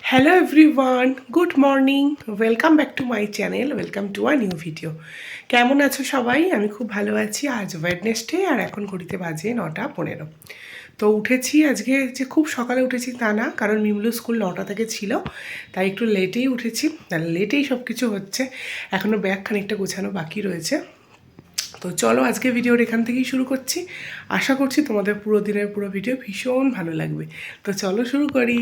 Hello everyone, good morning. Welcome back to my channel, welcome to a new video. কেমন আছো সবাই? আমি খুব ভালো আছি। আজ ওয়েডনেসডে আর এখন ঘড়িতে বাজে 9:15। তো উঠেছি আজকে, যে খুব সকালে উঠেছি তা না, কারণ মিমলু স্কুল 9টা থেকে ছিল, তাই একটু লেটেই উঠেছি। তাহলে লেটেই সব কিছু হচ্ছে, এখনও ব্যাগ খানিকটা গোছানো বাকি রয়েছে। তো চলো আজকে ভিডিওর এখান থেকেই শুরু করছি। আশা করছি তোমাদের পুরো দিনের পুরো ভিডিও ভীষণ ভালো লাগবে। তো চলো শুরু করি।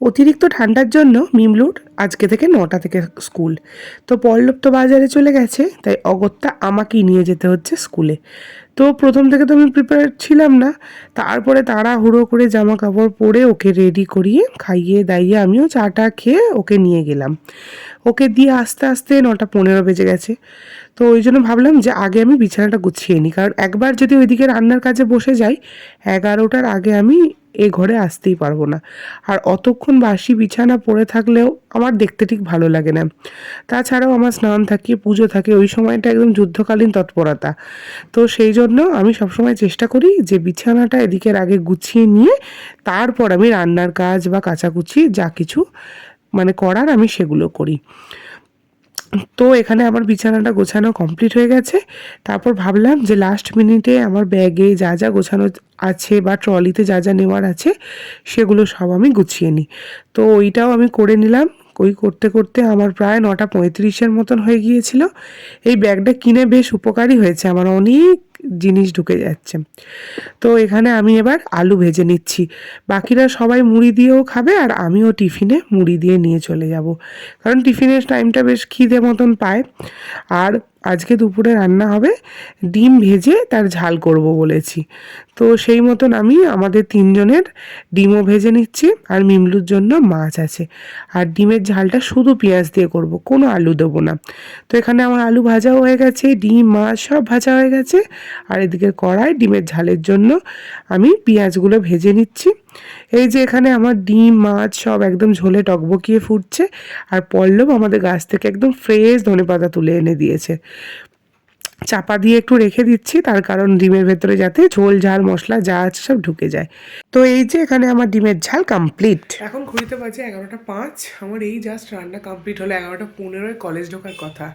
অতিরিক্ত ঠান্ডার জন্য মিমলুর আজকে থেকে 9টা থেকে স্কুল। তো পল্লব তো বাজারে চলে গেছে, তাই অগত্যা আমাকেই নিয়ে যেতে হচ্ছে স্কুলে। তো প্রথম থেকে তো আমি প্রিপেয়ার ছিলাম না, তারপরে তাড়াহুড়ো করে জামা কাপড় পরে ওকে রেডি করিয়ে খাইয়ে দাইয়ে আমিও চাটা খেয়ে ওকে নিয়ে গেলাম। ওকে দিয়ে আস্তে আস্তে 9:15 বেজে গেছে। তো ওই জন্য ভাবলাম যে আগে আমি বিছানাটা গুছিয়ে নিই, কারণ একবার যদি ওইদিকে রান্নার কাজে বসে যাই 11টার আগে আমি এ ঘরে আসতেই পারবো না। আর অতক্ষণ বাসি বিছানা পড়ে থাকলেও আমার দেখতে ঠিক ভালো লাগে না। তাছাড়াও আমার স্নান থাকে, পুজো থাকে, ওই সময়টা একদম যুদ্ধকালীন তৎপরতা। তো সেই জন্য আমি সবসময় চেষ্টা করি যে বিছানাটা এদিকের আগে গুছিয়ে নিয়ে তারপর আমি রান্নার কাজ বা কাচাকুচি যা কিছু করার আমি সেগুলো করি। তো এখানে আমার বিছানাটা গোছানো কমপ্লিট হয়ে গেছে। তারপর ভাবলাম যে লাস্ট মিনিটে আমার ব্যাগে যা যা গোছানো আছে বা ট্রলিতে যা যা নেওয়ার আছে সেগুলো সব আমি গুছিয়ে নিই। তো ওইটাও আমি করে নিলাম। ওই করতে করতে আমার প্রায় 9:35 মতন হয়ে গিয়েছিল। এই ব্যাগটা কিনে বেশ উপকারী হয়েছে, আমার অনেক জিনিস ঢুকে যাচ্ছে। তো এখানে আমি এবার আলু ভেজে নিচ্ছি। বাকিরা সবাই মুড়ি দিয়েও খাবে, আর আমিও টিফিনে মুড়ি দিয়ে নিয়ে চলে যাব, কারণ টিফিনের টাইমটা বেশ খিদে মতন পায়। আর আজকে দুপুরে রান্না হবে ডিম ভেজে তার ঝাল করব বলেছি। তো সেই মতন আমি আমাদের 3জনের ডিমও ভেজে নিচ্ছি, আর মিমলুর জন্য মাছ আছে। আর ডিমের ঝালটা শুধু পেঁয়াজ দিয়ে করব, কোনো আলু দেবো না। তো এখানে আমার আলু ভাজাও হয়ে গেছে, ডিম মাছ সব ভাজা হয়ে গেছে। আর এদিকে কড়াই ডিমের ঝালের জন্য আমি পেঁয়াজগুলো ভেজে নিচ্ছি। এই যে এখানে আমার ডিম মাছ সব একদম ঝোলে টকবকিয়ে ফুটছে, আর পল্লব আমাদের গাছ থেকে একদম ফ্রেশ ধনেপাতা তুলে এনে দিয়েছে। চাপা দিয়ে একটু রেখে দিচ্ছি, তার কারণ ডিমের ভেতরে যাতে ঝোল ঝাল মশলা যা আছে সব ঢুকে যায়। তো এই যে এখানে আমার ডিমের ঝাল কমপ্লিট। এখন ঘড়িতে বাজে 11:05। আমার এই জাস্ট রান্না কমপ্লিট হলো। 11:15 কলেজ ঢোকার কথা।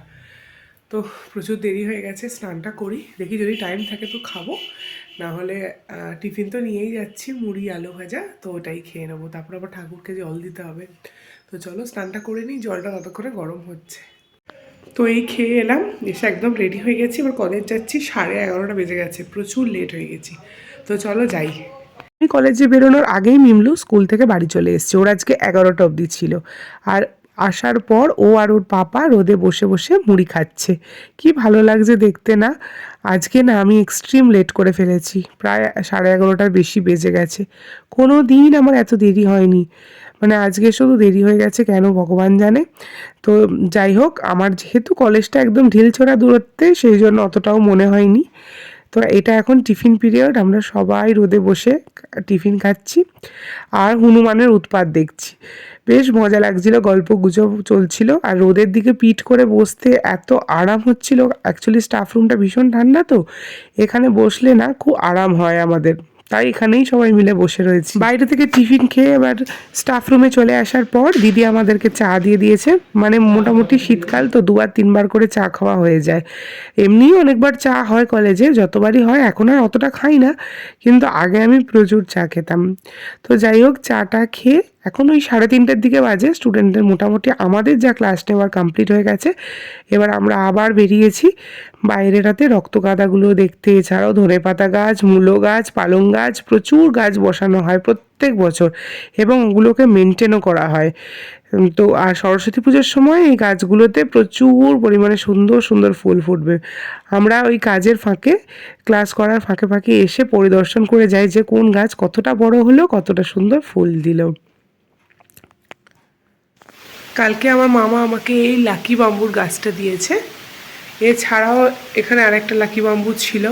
তো প্রচুর দেরি হয়ে গেছে, স্নানটা করি, দেখি যদি টাইম থাকে তো খাবো, না হলে টিফিন তো নিয়েই যাচ্ছি, মুড়ি আলু ভাজা, তো ওটাই খেয়ে নেবো। তারপর আবার ঠাকুরকে জল দিতে হবে। তো চলো স্নানটা করে নিই, জলটা ততক্ষণে গরম হচ্ছে। তো এই খেয়ে এলাম, এসে একদম রেডি হয়ে গেছি, এবার কলেজ যাচ্ছি। 11:30 বেজে গেছে, প্রচুর লেট হয়ে গেছি। তো চলো যাই। আমি কলেজে বেরোনোর আগেই মিমলু স্কুল থেকে বাড়ি চলে এসেছে। ওর আজকে 11টা অবধি ছিল। আর আসার পর ও আর ওর পাপা রোদে বসে বসে মুড়ি খাচ্ছে। কি ভালো লাগছে দেখতে না। আজকে না আমি এক্সট্রিম লেট করে ফেলেছি, প্রায় 11:30টার বেশি বেজে গেছে। কোনো দিন আমার এত দেরি হয়নি, আজকে শুধু দেরি হয়ে গেছে কেন ভগবান জানে। তো যাই হোক, আমার যেহেতু কলেজটা একদম ঢিলছোড়া দূরত্বে, সেই জন্য অতটাও মনে হয়নি। তো এটা এখন টিফিন পিরিয়ড, আমরা সবাই রোদে বসে টিফিন খাচ্ছি আর হনুমানের উৎপাত দেখছি। বেশ মজা লাগছিল, গল্প গুজব চলছিল, আর রোদের দিকে পিঠ করে বসতে এত আরাম হচ্ছিল। অ্যাকচুয়ালি স্টাফ রুমটা ভীষণ ঠান্ডা, তো এখানে বসলে না খুব আরাম হয় আমাদের, তাই এখানেই সবাই মিলে বসে রয়েছি। বাইরে থেকে টিফিন খেয়ে এবার স্টাফ রুমে চলে আসার পর দিদি আমাদেরকে চা দিয়ে দিয়েছে। মোটামুটি শীতকাল তো 2-3 বার করে চা খাওয়া হয়ে যায়। এমনিই অনেকবার চা হয় কলেজে, যতবারই হয়, এখন আর অতটা খাই না, কিন্তু আগে আমি প্রচুর চা খেতাম। তো যাই হোক, চাটা খেয়ে এখন ওই 3:30টার দিকে বাজে। স্টুডেন্টদের মোটামুটি আমাদের যা ক্লাস নেওয়ার কমপ্লিট হয়ে গেছে। এবার আমরা আবার বেরিয়েছি বাইরেটাতে রক্তগাঁদাগুলো দেখতে। এছাড়াও ধনেপাতা গাছ, মূলো গাছ, পালং গাছ, প্রচুর গাছ বসানো হয় প্রত্যেক বছর, এবং ওগুলোকে মেনটেনও করা হয়। তো আর সরস্বতী পুজোর সময় এই গাছগুলোতে প্রচুর পরিমাণে সুন্দর সুন্দর ফুল ফুটবে। আমরা ওই কাজের ফাঁকে, ক্লাস করার ফাঁকে ফাঁকে এসে পরিদর্শন করে যাই যে কোন গাছ কতটা বড় হলো, কতটা সুন্দর ফুল দিল। কালকে আমার মামা আমাকে এই লাকি বাম্বুর গাছটা দিয়েছে। এছাড়াও এখানে আরেকটা লাকি বাম্বু ছিল।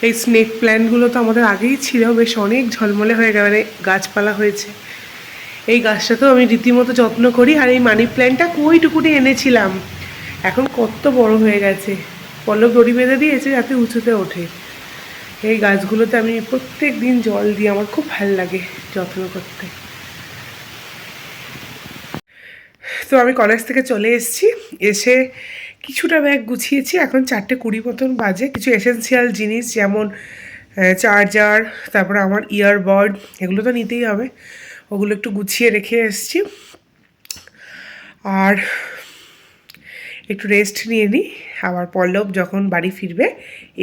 এই স্নেক প্ল্যান্টগুলো তো আমাদের আগেই ছিল, বেশ অনেক ঝলমলে হয়ে গেছে, গাছপালা হয়েছে। এই গাছটাতেও আমি রীতিমতো যত্ন করি। আর এই মানি প্ল্যান্টটা কইটুকুনি এনেছিলাম, এখন কত বড় হয়ে গেছে। পল্লব দড়ি বেঁধে দিয়েছে যাতে উঁচুতে ওঠে। এই গাছগুলোতে আমি প্রত্যেক দিন জল দিই, আমার খুব ভালো লাগে যত্ন করতে। তো আমি কলেজ থেকে চলে এসেছি, এসে কিছুটা ব্যাগ গুছিয়েছি। এখন 4:20 মতন বাজে। কিছু এসেন্সিয়াল জিনিস যেমন চার্জার, তারপরে আমার ইয়ারবাড, এগুলো তো নিতেই হবে, ওগুলো একটু গুছিয়ে রেখে এসেছি। আর একটু রেস্ট নিয়ে নিই। আবার পল্লব যখন বাড়ি ফিরবে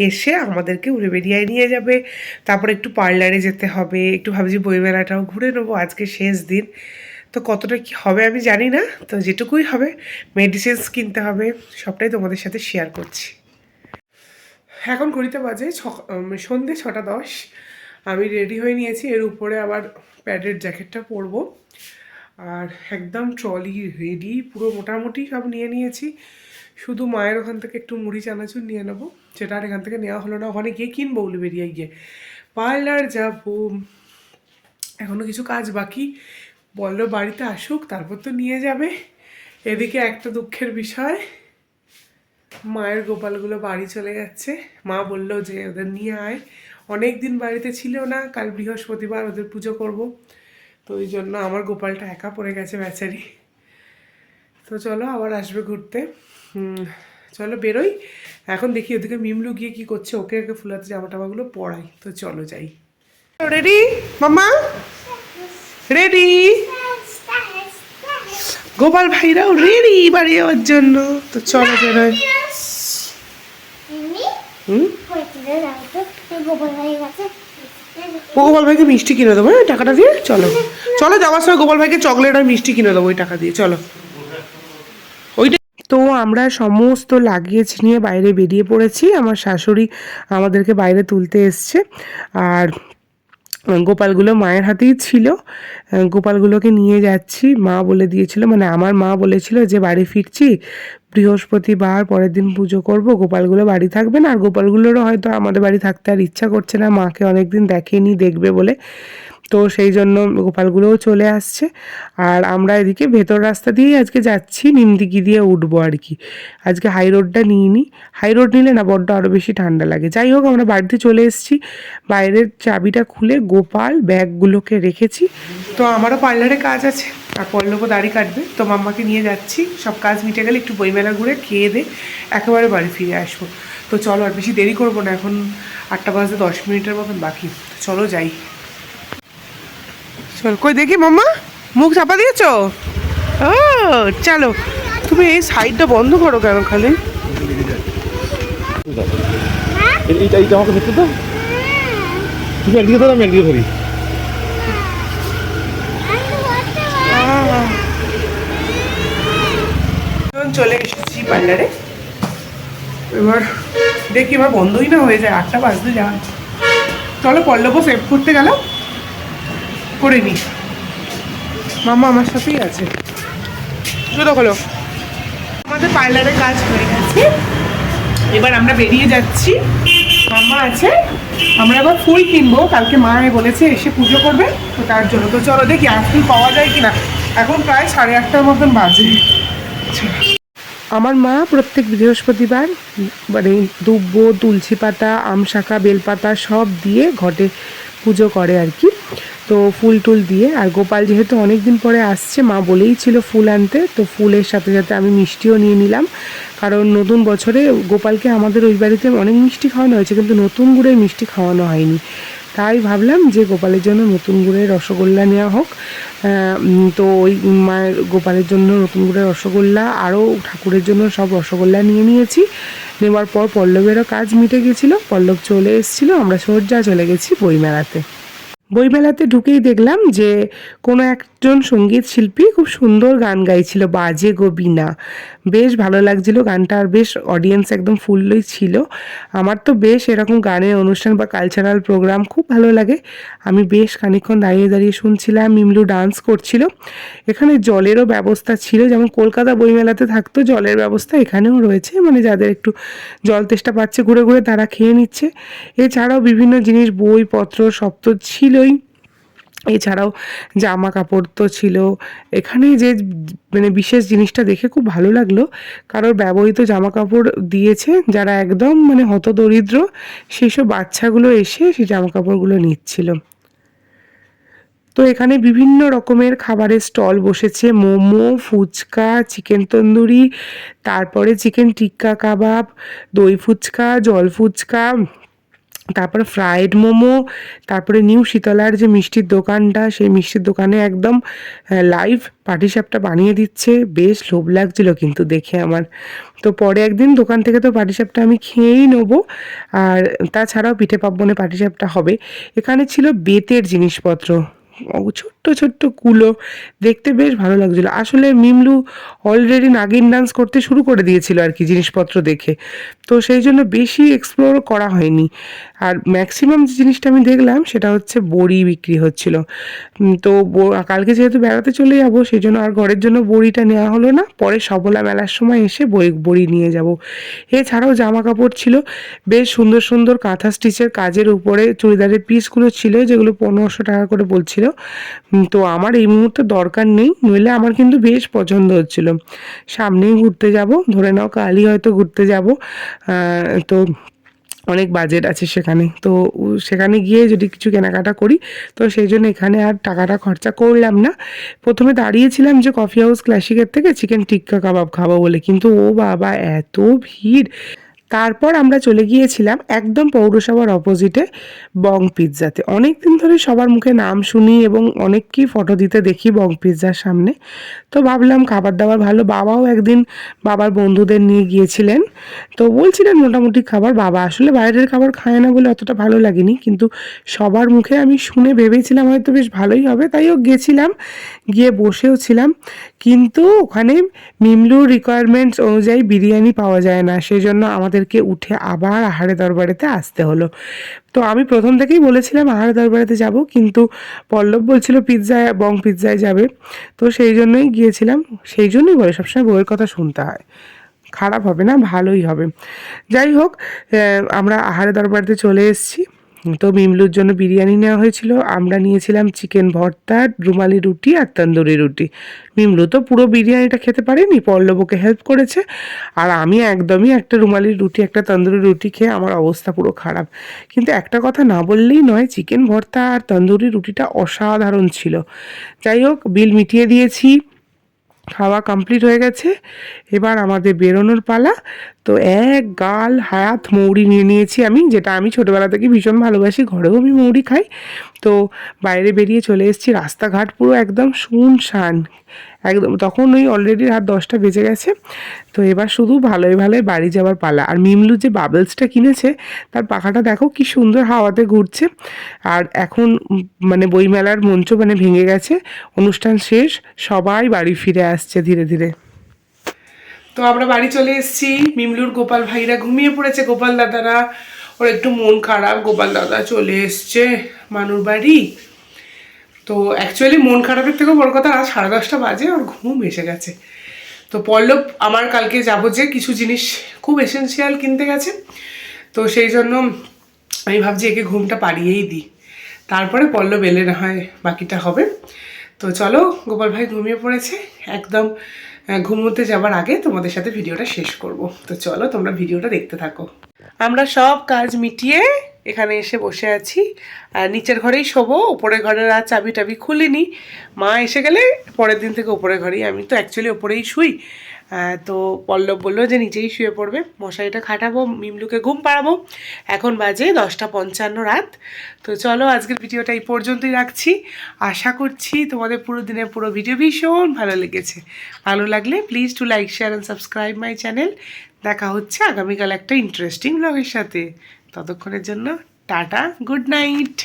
এসে আমাদেরকে উলুবেড়িয়ায় নিয়ে যাবে, তারপর একটু পার্লারে যেতে হবে, একটু ভাবছি বইমেলাটাও ঘুরে নেবো, আজকে শেষ দিন। তো কতটা কি হবে আমি জানি না, তো যেটুকুই হবে, মেডিসিনস কিনতে হবে, সবটাই তোমাদের সাথে শেয়ার করছি। এখন ঘড়িতে বাজে সন্ধ্যে 6:10। আমি রেডি হয়ে নিয়েছি, এর উপরে আবার প্যাডের জ্যাকেটটা পরবো। আর একদম ট্রলি রেডি, পুরো মোটামুটি সব নিয়ে নিয়েছি। শুধু মায়ের ওখান থেকে একটু মুড়ি চানাচুর নিয়ে নেবো, যেটা আর এখান থেকে নেওয়া হলো না। ওখানে গিয়ে কিনবো উলুবেড়িয়ায় গিয়ে। পার্লার যাবো, এখনও কিছু কাজ বাকি। বললো বাড়িতে আসুক, তারপর তো নিয়ে যাবে। এদিকে একটা দুঃখের বিষয়, মায়ের গোপালগুলো বাড়ি চলে যাচ্ছে। মা বললো যে ওদের নিয়ে আয়, অনেক দিন বাড়িতে ছিল না, কাল বৃহস্পতিবার ওদের পুজো করব। তো ওই জন্য আমার গোপালটা একা পড়ে গেছে বেচারি। তো চলো আবার আসবে ঘুরতে। চলো বেরোই এখন, দেখি ওদিকে মিমলু গিয়ে কি করছে, ওকে ওকে ফুলাতে জামা টামাগুলো পরাই। তো চলো যাই। রেডি মামা? রেডি? গোপাল ভাইরাও রেডি বাড়ি যাওয়ার জন্য। তো চলো বেরোয়। গোপাল ভাইকে মিষ্টি কিনে দেবো, হ্যাঁ টাকাটা দিয়ে। চলো চলো, যাওয়ার সময় গোপাল ভাইকে চকলেট আর মিষ্টি কিনে দেবো ওই টাকা দিয়ে। চলো ওইটা। তো আমরা সমস্ত লাগেজ নিয়ে বাইরে বেরিয়ে পড়েছি। আমার শাশুড়ি আমাদেরকে বাইরে তুলতে এসছে, আর গোপালগুলো মায়ের হাতেই ছিল। গোপালগুলোকে নিয়ে যাচ্ছি। মা বলে দিয়েছিল, মানে আমার মা বলেছিল যে বাড়ি ফিরছি বৃহস্পতিবার, পরের দিন পুজো করব, গোপালগুলো বাড়ি থাকবে না। আর গোপালগুলোরও হয়তো আমাদের বাড়ি থাকতে আর ইচ্ছা করছে না, মাকে অনেক দিন দেখেনি, দেখবে বলে। তো সেই জন্য গোপালগুলোও চলে আসছে। আর আমরা এদিকে ভেতর রাস্তা দিয়েই আজকে যাচ্ছি, নিমদিঘি দিয়ে উঠবো আর কি। আজকে হাই রোডটা নিইনি, হাই রোড নিলে না বড্ড আরও বেশি ঠান্ডা লাগে। যাই হোক, আমরা বাড়িতে চলে এসেছি। বাইরের চাবিটা খুলে গোপাল ব্যাগগুলোকে রেখেছি। তো আমারও পার্লারে কাজ আছে, আর পল্লবও দাড়ি কাটবে। তো মাম্মাকে নিয়ে যাচ্ছি, সব কাজ মিটে গেলে একটু বইমেলা ঘুরে খেয়ে দে একেবারে বাড়ি ফিরে আসবো। তো চলো, আর বেশি দেরি করবো না, এখন 8টা বাজতে 10 মিনিটের মতন বাকি। চলো যাই। চল, কই দেখি মাম্মা, মুখ চাপা দিয়েছো? ও চলো। তুমি এই সাইডটা বন্ধ করো কেন খালি? এইটা আমাকে ধরতে দাও, তুমি একদিকে ধরো আমি একদিকে ধরি। চলে এসেছি পার্লারে। এবার দেখি এবার বন্ধই না হয়ে যায়, 8টা বাজতে যায়। চলো পল্লবও সেভ করতে গেলাম, করে নি। মাম্মা আমার সাথেই আছে। শুধু হলো আমাদের পার্লারে কাজ হয়ে গেছে, এবার আমরা বেরিয়ে যাচ্ছি। মাম্মা আছে, আমরা আবার ফুল কিনবো, কালকে মা বলেছে এসে পুজো করবে, তো তার জন্য। তো চলো দেখি আর ফুল পাওয়া যায় কিনা। এখন প্রায় 8:30টার মতন বাজে। আমার মা প্রত্যেক বৃহস্পতিবার মানে দুব্ব, তুলসী পাতা, আম শাখা, বেলপাতা সব দিয়ে ঘটে পুজো করে আর কি। তো ফুল টুল দিয়ে, আর গোপাল যেহেতু অনেক দিন পরে আসছে, মা বলেই ছিল ফুল আনতে, তো ফুলের সাথে সাথে আমি মিষ্টিও নিয়ে নিলাম। কারণ নতুন বছরে গোপালকে আমাদের ওই বাড়িতে অনেক মিষ্টি খাওয়ানো হয়েছে, কিন্তু নতুন গুড়ের মিষ্টি খাওয়ানো হয়নি। তাই ভাবলাম যে গোপালের জন্য নতুন গুড়ের রসগোল্লা নেওয়া হোক। তো ওই মায়ের গোপালের জন্য নতুন গুড়ের রসগোল্লা, আরও ঠাকুরের জন্য সব রসগোল্লা নিয়ে নিয়েছি। নেওয়ার পর পল্লবেরও কাজ মিটে গেছিলো, পল্লব চলে এসেছিলো, আমরা সোজা চলে গেছি বইমেলাতে। বইমেলাতে ঢুকেই দেখলাম যে কোনো একজন সঙ্গীত শিল্পী খুব সুন্দর গান গাইছিল, বাজে গো বীণা। বেশ ভালো লাগছিল গানটা, আর বেশ অডিয়েন্স একদম ফুলই ছিল। আমার তো বেশ এরকম গানের অনুষ্ঠান বা কালচারাল প্রোগ্রাম খুব ভালো লাগে। আমি বেশ খানিকক্ষণ দাঁড়িয়ে দাঁড়িয়ে শুনছিলাম, মিমলু ডান্স করছিল। এখানে জলেরও ব্যবস্থা ছিল, যেমন কলকাতা বইমেলাতে থাকতো জলের ব্যবস্থা, এখানেও রয়েছে। মানে যাদের একটু জল তেষ্টা পাচ্ছে ঘুরে ঘুরে তারা খেয়ে নিচ্ছে। এছাড়াও বিভিন্ন জিনিস, বইপত্র সব তো ছিলই। এছাড়াও জামা কাপড় তো ছিল। এখানে যে মানে বিশেষ জিনিসটা দেখে খুব ভালো লাগলো, কারোর ব্যবহৃত জামা কাপড় দিয়েছে, যারা একদম মানে হতদরিদ্র সেই সব বাচ্চাগুলো এসে সেই জামা কাপড়গুলো নিচ্ছিল। তো এখানে বিভিন্ন রকমের খাবারের স্টল বসেছে, মোমো, ফুচকা, চিকেন তন্দুরি, তারপরে চিকেন টিক্কা কাবাব, দই ফুচকা, জল ফুচকা, তারপরে ফ্রাইড মোমো, তারপরে নিউ শীতলার যে মিষ্টির দোকানটা, সেই মিষ্টির দোকানে একদম লাইভ পাটিসাপটা বানিয়ে দিচ্ছে। বেশ লোভ লাগছিল কিন্তু দেখে আমার। তো পরে একদিন দোকান থেকে তো পাটিসাপটা আমি খেয়েই নেবো। আর তাছাড়াও পিঠে পার্বণে পাটিসাপটা হবে। এখানে ছিল বেতের জিনিসপত্র, ছোট্ট ছোট্ট কুলো, দেখতে বেশ ভালো লাগছিলো। আসলে মিমলু অলরেডি নাগিন ডান্স করতে শুরু করে দিয়েছিল আর কি জিনিসপত্র দেখে, তো সেই জন্য বেশি এক্সপ্লোর করা হয়নি। আর ম্যাক্সিমাম যে জিনিসটা আমি দেখলাম সেটা হচ্ছে বড়ি বিক্রি হচ্ছিল। তো কালকে যেহেতু বেড়াতে চলে যাবো, সেই জন্য আর ঘরের জন্য বড়িটা নেওয়া হলো না, পরে সবলা মেলার সময় এসে বড়ি নিয়ে যাব। এছাড়াও জামা কাপড় ছিল, বেশ সুন্দর সুন্দর কাঁথা স্টিচের কাজের উপরে চুড়িদারের পিসগুলো ছিল, যেগুলো 1500 টাকা করে বলছিল। তো আমার এই মুহূর্তে দরকার নেই, নইলে আমার কিন্তু বেশ পছন্দ হচ্ছিল। সামনেই ঘুরতে যাব, ধরে নাও কালই হয়তো ঘুরতে যাব। তো অনেক বাজেট আছে সেখানে, তো সেখানে গিয়ে যদি কিছু কেনাকাটা করি, তো সেই জন্য এখানে আর টাকাটা খরচা করলাম না। প্রথমে দাঁড়িয়েছিলাম যে কফি হাউস ক্লাসিকের থেকে চিকেন টিক্কা কাবাব খাবো বলে, কিন্তু ও বাবা এত ভিড়। তারপর আমরা চলে গিয়েছিলাম একদম পৌরসভার অপোজিটে বং পিৎজাতে। অনেক দিন ধরে সবার মুখে নাম শুনি এবং অনেককেই ফটো দিতে দেখি বং পিৎজার সামনে। তো ভাবলাম খাবার দাবার ভালো, বাবাও একদিন বাবার বন্ধুদের নিয়ে গিয়েছিলেন, তো বলছিলেন মোটামুটি খাবার। বাবা আসলে বাইরের খাবার খায় না বলে অতটা ভালো লাগেনি, কিন্তু সবার মুখে আমি শুনে ভেবেছিলাম হয়তো বেশ ভালোই হবে, তাইও গেছিলাম, গিয়ে বসেও ছিলাম। কিন্তু ওখানে মিমলুর রিকোয়ারমেন্টস অনুযায়ী বিরিয়ানি পাওয়া যায় না, সেই জন্য আমাদেরকে উঠে আবার আহারে দরবারেতে আসতে হলো। তো আমি প্রথম থেকেই বলেছিলাম আহারে দরবারেতে যাব, কিন্তু পল্লব বলছিল পিৎজায় বং পিৎজায় যাবে, তো সেই জন্যই গিয়েছিলাম। সেই জন্যই বলে সবসময় বউয়ের কথা শুনতে হয়, খারাপ হবে না, ভালোই হবে। যাই হোক, আমরা আহারে দরবারেতে চলে এসেছি। তো মিমলুর জন্য বিরিয়ানি নেওয়া হয়েছিল, আমরা নিয়েছিলাম চিকেন ভর্তা, রুমালি রুটি আর তন্দুরি রুটি। মিমলু তো পুরো বিরিয়ানিটা খেতে পারেনি, পল্লবকে হেল্প করেছে। আর আমি একদমই একটা রুমালি রুটি একটা তন্দুরি রুটি খেয়ে আমার অবস্থা পুরো খারাপ। কিন্তু একটা কথা না বললেই নয়, চিকেন ভর্তা আর তন্দুরি রুটিটা অসাধারণ ছিল। যাই হোক, বিল মিটিয়ে দিয়েছি, খাওয়া কমপ্লিট হয়ে গেছে, এবার আমাদের বেরোনোর পালা। তো এক গাল হায়াত মৌরি নিয়ে নিয়েছি আমি, যেটা আমি ছোটোবেলা থেকে ভীষণ ভালোবাসি, ঘরেও আমি মৌরি খাই। তো বাইরে বেরিয়ে চলে এসেছি, রাস্তাঘাট পুরো একদম শুনশান একদম। তখন ওই অলরেডি রাত 10টা বেজে গেছে। তো এবার শুধু ভালোই ভালোই বাড়ি যাওয়ার পালা। আর মিমলু যে বাবলসটা কিনেছে, তার পাখাটা দেখো কি সুন্দর হাওয়াতে ঘুরছে। আর এখন মানে বইমেলার মঞ্চ মানে ভেঙে গেছে, অনুষ্ঠান শেষ, সবাই বাড়ি ফিরে আসছে ধীরে ধীরে। তো আমরা বাড়ি চলে এসেছি, মিমলুর গোপাল ভাইরা ঘুমিয়ে পড়েছে, গোপাল দাদারা, ওর একটু মন খারাপ, গোপাল দাদা চলে এসছে মানুর বাড়ি। তো অ্যাকচুয়ালি মন খারাপের থেকেও বড় কথা, 10:30 বাজে, ওর ঘুম এসে গেছে। তো পল্লব আমার কালকে যাবো যে কিছু জিনিস খুব এসেন্সিয়াল কিনতে গেছে, তো সেই জন্য আমি ভাবছি একে ঘুমটা পাড়িয়েই দিই, তারপরে পল্লব এলে না হয় বাকিটা হবে। তো চলো, গোপাল ভাই ঘুমিয়ে পড়েছে একদম, ঘুমোতে যাবার আগে তোমাদের সাথে ভিডিওটা শেষ করব। তো চলো তোমরা ভিডিওটা দেখতে থাকো। আমরা সব কাজ মিটিয়ে এখানে এসে বসে আছি, আর নিচের ঘরেই শোবো, উপরের ঘরের আর চাবি টাবি খুলিনি। মা এসে গেলে পরের দিন থেকে উপরের ঘরেই, আমি তো অ্যাকচুয়ালি ওপরেই শুই। তো পল্লব বললো যে নিচেই শুয়ে পড়বে, মশারিটা খাটাবো, মিমলুকে ঘুম পাড়াবো। এখন বাজে 10:55 রাত। তো চলো আজকের ভিডিওটা এই পর্যন্তই রাখছি। আশা করছি তোমাদের পুরো দিনের পুরো ভিডিও ভীষণ ভালো লেগেছে। ভালো লাগলে please to like share and subscribe my channel. দেখা হচ্ছে আগামীকাল একটা ইন্টারেস্টিং ব্লগের সাথে। ততক্ষণের জন্য টাটা, গুড নাইট।